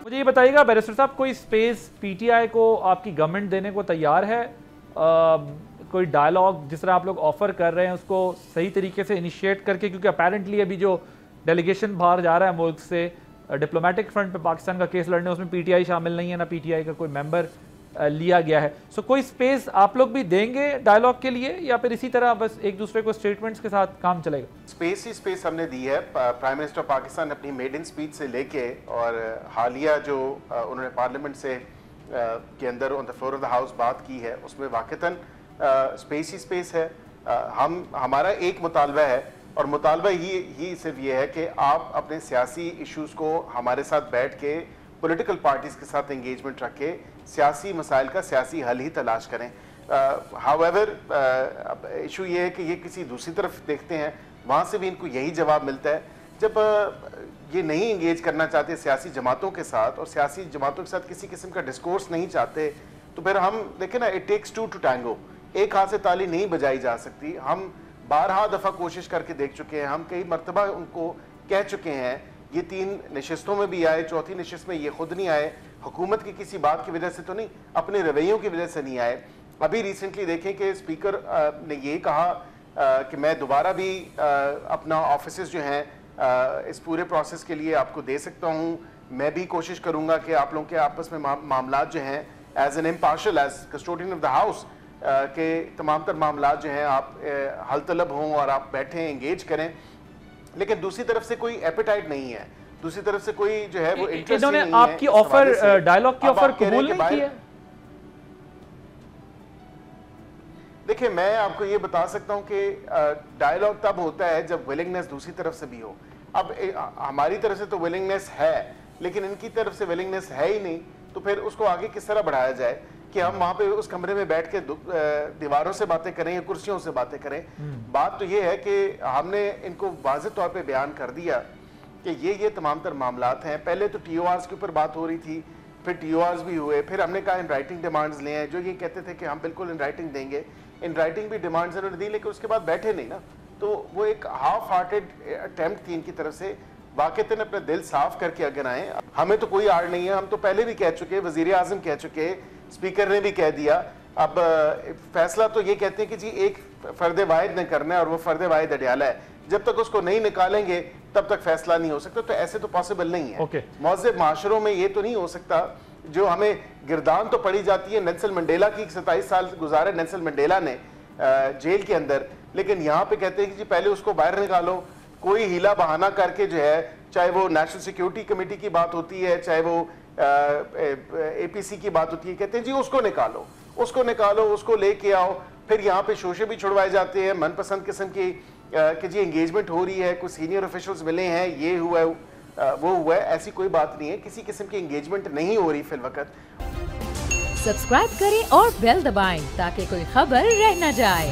मुझे ये बताइएगा बैरिस्टर साहब, कोई स्पेस पीटीआई को आपकी गवर्नमेंट देने को तैयार है? कोई डायलॉग जिस तरह आप लोग ऑफर कर रहे हैं उसको सही तरीके से इनिशिएट करके, क्योंकि अपेरेंटली अभी जो डेलीगेशन बाहर जा रहा है मुल्क से डिप्लोमेटिक फ्रंट पे पाकिस्तान का केस लड़ने, उसमें पीटीआई शामिल नहीं है, ना पीटीआई का कोई मेंबर लिया गया है। सो कोई स्पेस आप लोग भी देंगे डायलॉग के लिए, या फिर इसी तरह बस एक दूसरे को स्टेटमेंट्स के साथ काम चलेगा? स्पेस ही स्पेस हमने दी है। प्राइम मिनिस्टर पाकिस्तान अपनी मेडन स्पीच से लेके और हालिया जो उन्होंने पार्लियामेंट से के अंदर on the floor of the house बात की है, उसमें वाकईतन स्पेस ही स्पेस है। हमारा एक मुतालबा है, और मुतालबा ही सिर्फ ये है कि आप अपने सियासी इश्यूज़ को हमारे साथ बैठ के पॉलिटिकल पार्टीज़ के साथ इंगेजमेंट रख के सियासी मसाइल का सियासी हल ही तलाश करें। हाउएवर इशू ये है कि ये किसी दूसरी तरफ देखते हैं, वहाँ से भी इनको यही जवाब मिलता है। जब ये नहीं इंगेज करना चाहते सियासी जमातों के साथ, और सियासी जमातों के साथ किसी किस्म का डिस्कोर्स नहीं चाहते, तो फिर हम देखें ना, it takes two to tango. एक हाथ से ताली नहीं बजाई जा सकती। हम बारहा दफ़ा कोशिश करके देख चुके हैं, हम कई मरतबा उनको कह चुके हैं। ये 3 नशिस्तों में भी आए, चौथी नशिस्त में ये खुद नहीं आए, हुकूमत की किसी बात की वजह से तो नहीं, अपने रवैयों की वजह से नहीं आए। अभी रिसेंटली देखें कि स्पीकर ने ये कहा कि मैं दोबारा भी अपना ऑफिसेस जो हैं इस पूरे प्रोसेस के लिए आपको दे सकता हूँ। मैं भी कोशिश करूँगा कि आप लोगों के आपस में मामला जो हैं as an impartial, as custodian of the house, के तमाम तर मामला जो हैं आप हल तलब हों और आप बैठें, एंगेज करें। लेकिन दूसरी तरफ से कोई एपेटाइट नहीं है, दूसरी तरफ से कोई जो है वो इंटरेस्ट नहीं है। आपकी ऑफर, डायलॉग की ऑफर कबूल नहीं की है? देखिए, मैं आपको ये बता सकता हूं कि डायलॉग तब होता है जब विलिंगनेस दूसरी तरफ से भी हो। अब हमारी तरफ से तो विलिंगनेस है, लेकिन इनकी तरफ से विलिंगनेस है ही नहीं, तो फिर उसको आगे किस तरह बढ़ाया जाए कि हम वहां पे उस कमरे में बैठ के दीवारों से बातें करें या कुर्सियों से बातें करें। बात तो ये है कि हमने इनको वाज़ेह तौर पे बयान कर दिया कि ये तमाम तर मामलात हैं। पहले तो TORs के ऊपर बात हो रही थी, फिर TORs भी हुए, फिर हमने कहा इन राइटिंग डिमांड्स ले हैं, जो ये कहते थे कि हम बिल्कुल इन राइटिंग देंगे। इन राइटिंग भी डिमांड्स उन्होंने दी, लेकिन उसके बाद बैठे नहीं ना। तो वो एक हाफ हार्टेड अटेम्प्ट थी इनकी तरफ से। वाकईतन अपना दिल साफ करके अगर आए, हमें तो कोई आड़ नहीं है। हम तो पहले भी कह चुके, वजीर आजम कह चुके, स्पीकर ने भी कह दिया। अब फैसला तो ये कहते हैं कि जी एक फर्द वाहिद ने करना है और वो फर्द वाहिद अडयाला है। जब तक उसको नहीं निकालेंगे तब तक फैसला नहीं हो सकता। तो ऐसे तो पॉसिबल नहीं है। मौजूद माशरों में ये तो नहीं हो सकता, जो हमें गिरदान तो पड़ी जाती है। नेल्सन मंडेला की 27 साल गुजारे नेल्सन मंडेला ने जेल के अंदर, लेकिन यहाँ पे कहते हैं कि जी पहले उसको बाहर निकालो। कोई हीला बहाना करके जो है, चाहे वो नेशनल सिक्योरिटी कमेटी की बात होती है, चाहे वो APC की बात होती है, कहते हैं जी उसको निकालो, उसको लेके आओ। फिर यहाँ पे शोशे भी छुड़वाए जाते हैं मनपसंद किस्म की कि जी एंगेजमेंट हो रही है, कुछ सीनियर ऑफिशियल्स मिले हैं, ये हुआ है वो हुआ है। ऐसी कोई बात नहीं है, किसी किस्म की एंगेजमेंट नहीं हो रही फिल वक्त। सब्सक्राइब करें और बेल दबाएं ताकि कोई खबर रह न जाए।